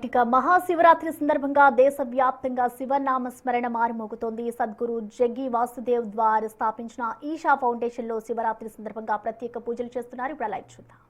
Right, ఇక మహాశివరాత్రి సందర్భంగా దేశవ్యాప్తంగా శివనామ స్మరణ మారుమోగుతోంది. సద్గురు జగ్గి వాసుదేవ్ ద్వార్ స్థాపించిన ఈషా ఫౌండేషన్ లో శివరాత్రి సందర్భంగా ప్రత్యేక పూజలు చేస్తున్నారు. ఇప్పుడు లైవ్ చూద్దాం.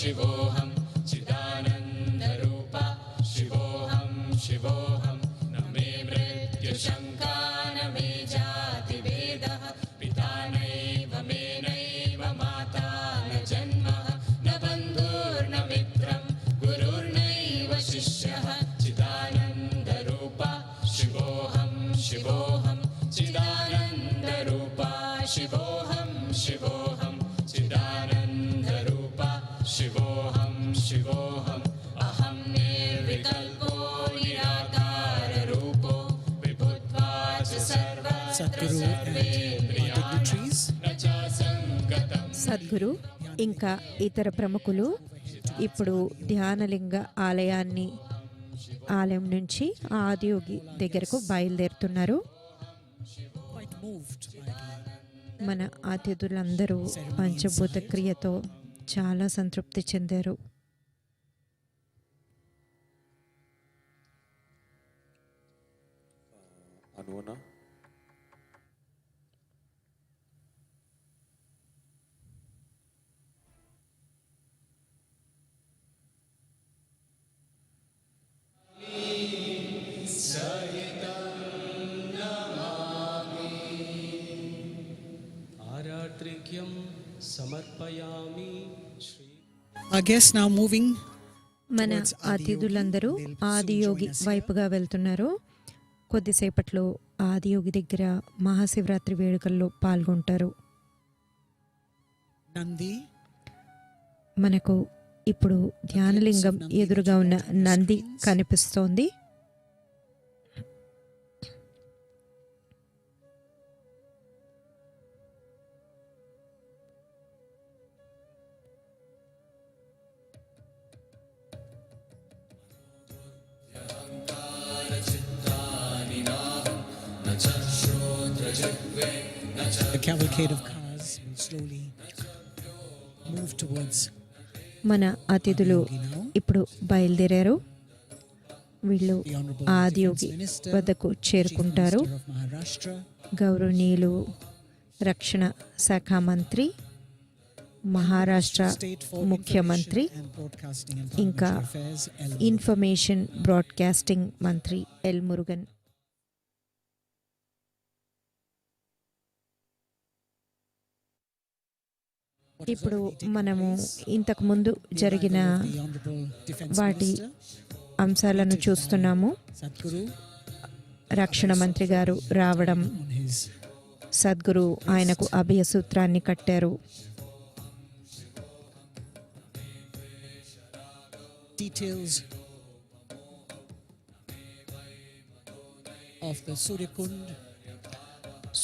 शिवोऽहं चिदानन्दरूपा शिवोऽहं शिवोऽहं न मे मृत्युशङ्का न मे जातिभेदः पिता नैव मे नैव माता न जन्मः न बन्धुर्न मित्रं गुरुर्नैव शिष्यः चिदानन्दरूपा शिवोऽहं शिवोऽहं चिदानन्दरूपा शिवोऽहं शिवोऽहं चिदानन्दरूपा शिवोऽहं शिवोऽहं अहं निर्विकल्पो निराकाररूपो विभुत्वाच సద్గురు ఇంకా ఇతర ప్రముఖులు ఇప్పుడు ధ్యానలింగ ఆలయం నుంచి ఆదియోగి దగ్గరకు బయలుదేరుతున్నారు. మన అతిథులందరూ పంచభూత క్రియతో చాలా సంతృప్తి చెందారు. అనునా మన అతిథులందరూ ఆదియోగి వైపుగా వెళ్తున్నారు. కొద్దిసేపట్లో ఆదియోగి దగ్గర మహాశివరాత్రి వేడుకల్లో పాల్గొంటారు. మనకు ఇప్పుడు ధ్యానలింగం ఎదురుగా ఉన్న నంది కనిపిస్తోంది. The cavalcade of cars will slowly move towards మన అతిథులు ఇప్పుడు బయలుదేరారు. వీళ్ళు ఆదియోగి వద్దకు చేరుకుంటారు. గౌరవనీయులు రక్షణ శాఖ మంత్రి, మహారాష్ట్ర ముఖ్యమంత్రి, ఇంకా ఇన్ఫర్మేషన్ బ్రాడ్కాస్టింగ్ మంత్రి ఎల్ మురుగన్. ఇప్పుడు మనము ఇంతకు ముందు జరిగిన వాటి అంశాలను చూస్తున్నాము. రక్షణ మంత్రి గారు రావడం, సద్గురు ఆయనకు అభయ సూత్రాన్ని కట్టారు.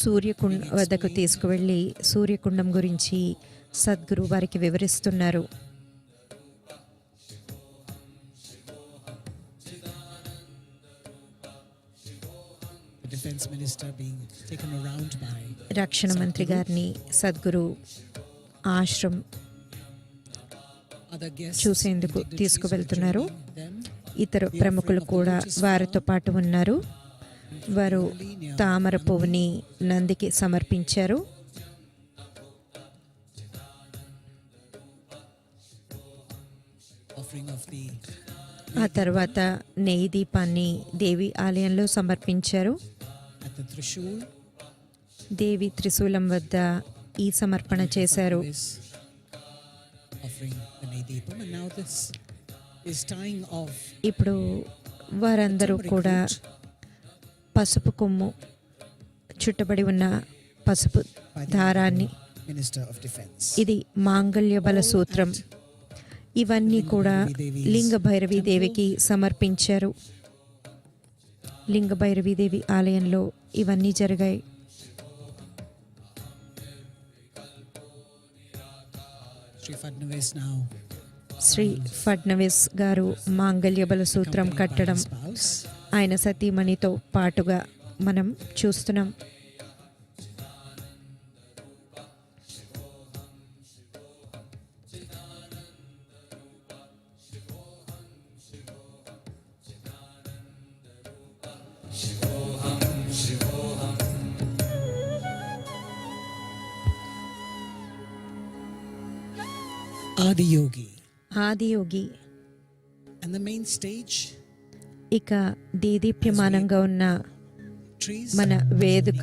సూర్యకుండ్ వద్దకు తీసుకువెళ్ళి సూర్యకుండం గురించి సద్గురు వారికి వివరిస్తున్నారు. రక్షణ మంత్రి గారిని సద్గురు ఆశ్రమ్ చూసేందుకు తీసుకువెళ్తున్నారు. ఇతర ప్రముఖులు కూడా వారితో పాటు ఉన్నారు. వారు తామర పువ్వుని నందికి సమర్పించారు. ఆ తర్వాత నెయ్యి దీపాన్ని దేవి ఆలయంలో సమర్పించారు. దేవి త్రిశూలం వద్ద ఈ సమర్పణ చేశారు. ఇప్పుడు వారందరూ కూడా పసుపు కొమ్ము చుట్టబడి ఉన్న పసుపు దారాన్ని, ఇది మాంగళ్య బల సూత్రం, ఇవన్నీ కూడా లింగ భైరవి దేవికి సమర్పించారు. లింగ భైరవి దేవి ఆలయంలో ఇవన్నీ జరిగాయి. Sri Fadnavis now Shri Fadnavis గారు మాంగళ్య బల సూత్రం కట్టడం spouse. ఆయన సతీమణితో పాటుగా మనం చూస్తున్నాం. Adiyogi. Adiyogi And the main stage, ఇక దేదీప్యమానంగా ఉన్న trees. మన వేదిక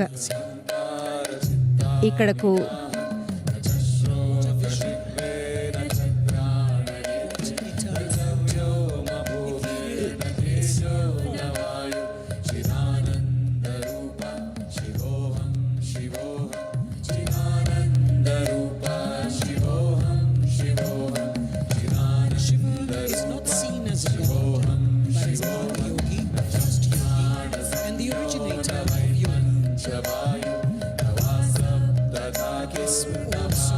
ఇక్కడకు Shiva is not seen as a god, but is Adiyogi, just yogi, and the originator of yoga. This will also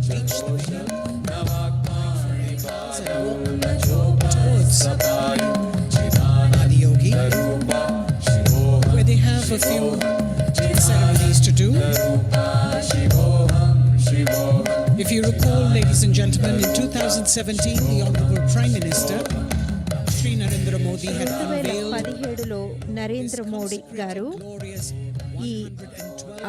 teach the way and walk towards Adiyogi, where they have a few ceremonies to do. If you recall, ladies and gentlemen, in 2017, the Honorable Prime Minister, Sri Narendra Modi, had unveiled 2017లో Narendra Modi గారు glorious ఈ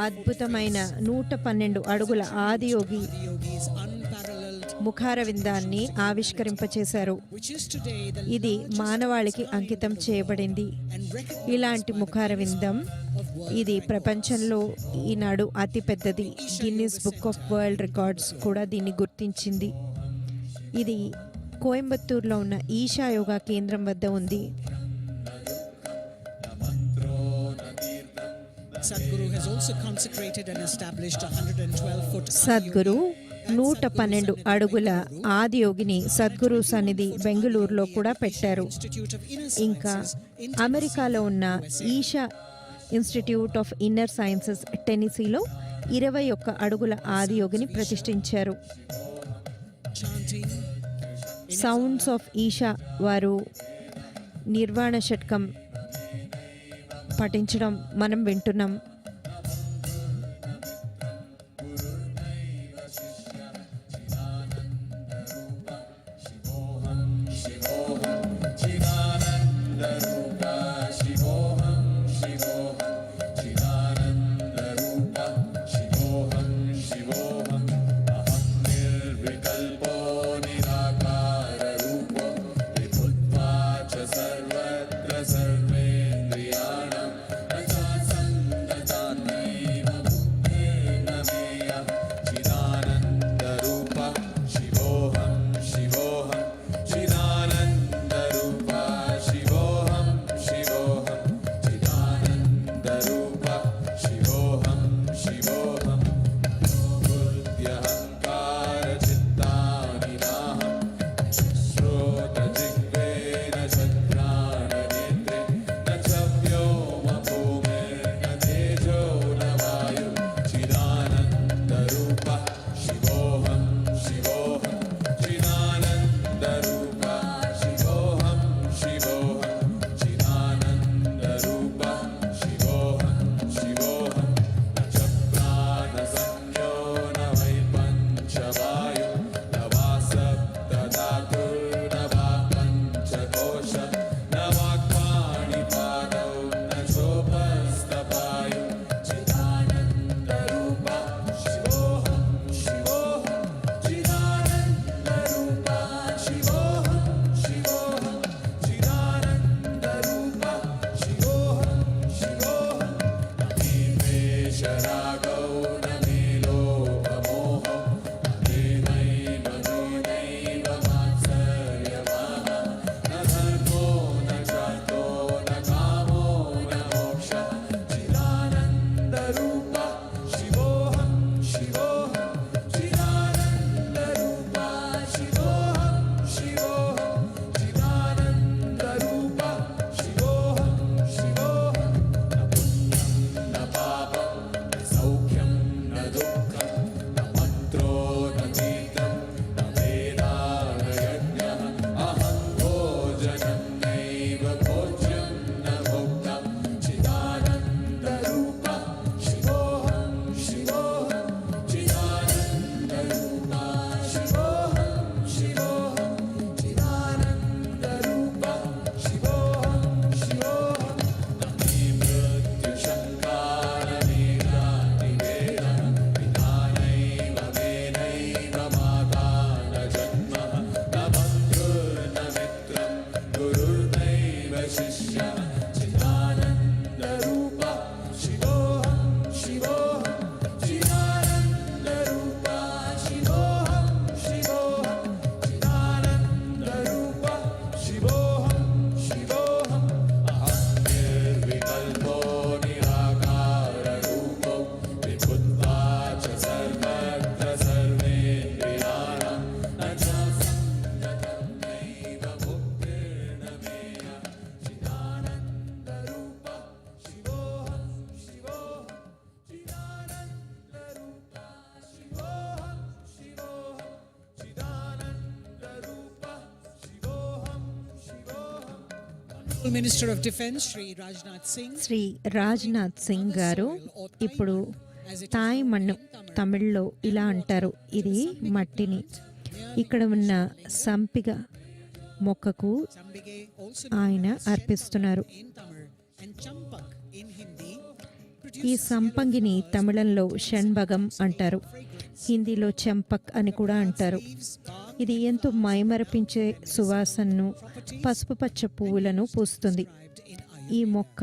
అద్భుతమైన 112 అడుగుల Adiyogi Yogi's unparalleled, ముఖారవిందాన్ని ఆవిష్కరింపచేశారు. which is today the ఇది మానవాళికి అంకితం చేయబడింది. and recognized ఇలాంటి ముఖారవిందం ఇది ప్రపంచంలో ఈనాడు అతిపెద్దది. Guinness book of world records కూడా దీన్ని గుర్తించింది. ఇది కోయంబత్తూరులో ఉన్న ఈషా యోగా కేంద్రం వద్ద ఉంది. Sadhguru has also consecrated and established a 112-foot Sadhguru 112 అడుగుల ఆదియోగిని సద్గురు సన్నిధి బెంగళూరులో కూడా పెట్టారు. Institute of Inner ఇంకా Sciences in అమెరికాలో ఉన్న Isha institute of inner sciences టెన్నిసీలో 21 అడుగుల ఆదియోగిని ప్రతిష్ఠించారు. chanting సౌండ్స్ ఆఫ్ ఈషా వారు నిర్వాణ షట్కం పఠించడం మనం వింటున్నాం. Minister of Defense Shri Rajnath Singh. Shri Rajnath Singh గారు ఇప్పుడు తాయ్ మన్ను తమిళ్లో ఇలా అంటారు, ఇది మట్టిని ఇక్కడ ఉన్న సంపిగ మొక్కకు Sambige also ఆయన అర్పిస్తున్నారు. in Tamil and Champak in Hindi. ఈ సంపంగిని తమిళంలో షణ్భగం అంటారు, హిందీలో చంపక్ అని కూడా అంటారు. ఇది ఎంతో మైమరపించే సువాసనను, పసుపు పచ్చ పువ్వులను పూస్తుంది. ఈ మొక్క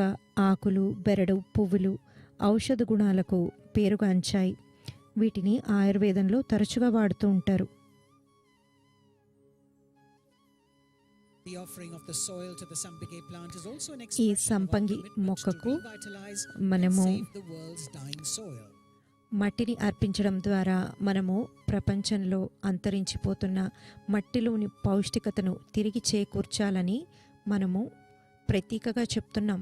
ఆకులు, బెరడు, పువ్వులు ఔషధ గుణాలకు పేరుగాంచాయి. వీటిని ఆయుర్వేదంలో తరచుగా వాడుతూ ఉంటారు. The offering of the soil to the Sambige plant is also an ఈ expression of our సంపంగి commitment to మొక్కకు revitalize మనము and save the world's dying soil. మట్టిని అర్పించడం ద్వారా మనము ప్రపంచంలో అంతరించిపోతున్న మట్టిలోని పౌష్టికతను తిరిగి చేకూర్చాలని మనము ప్రతీకగా చెప్తున్నాం.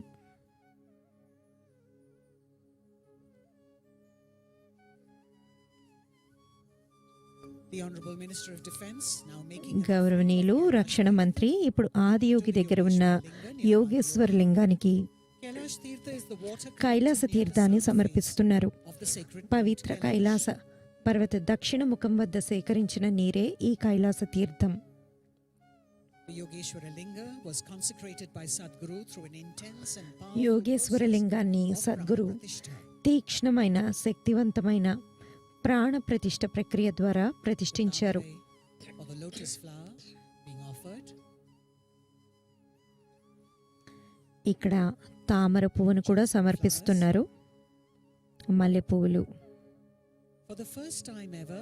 The Honorable Minister of Defense now making గౌరవనీయులు రక్షణ మంత్రి ఇప్పుడు ఆదియోగి దగ్గర ఉన్న యోగేశ్వర లింగానికి Kailash Tirtha is the water Kailasa తీర్థాన్ని సమర్పిస్తున్నారు. of the sacred పవిత్ర కైలాస పర్వత దక్షిణ ముఖం వద్ద సేకరించిన నీరే ఈ కైలాస తీర్థం. The Yogeshwara Linga was consecrated by Sadhguru through an intense and powerful Yogeshwara లింగాన్ని సద్గురు pratishtha. తీక్ష్ణమైన శక్తివంతమైన ప్రాణ ప్రతిష్ఠ ప్రక్రియ ద్వారా ప్రతిష్ఠించారు. Or the lotus flower being offered. ఇక్కడ తామర పువ్వును కూడా సమర్పిస్తున్నారు, మల్లె పువ్వులు. For the first time ever,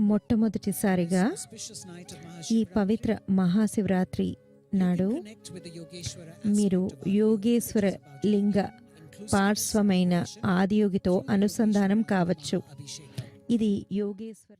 మొట్టమొదటిసారిగా auspicious night of ఈ Mahashivratri, పవిత్ర మహాశివరాత్రి నాడు connect with the Yogeshwara మీరు aspect of our యోగేశ్వర లింగ పార్శ్వమైన ఆదియోగితో అనుసంధానం కావచ్చు. Abhishek. ఇది యోగేశ్వర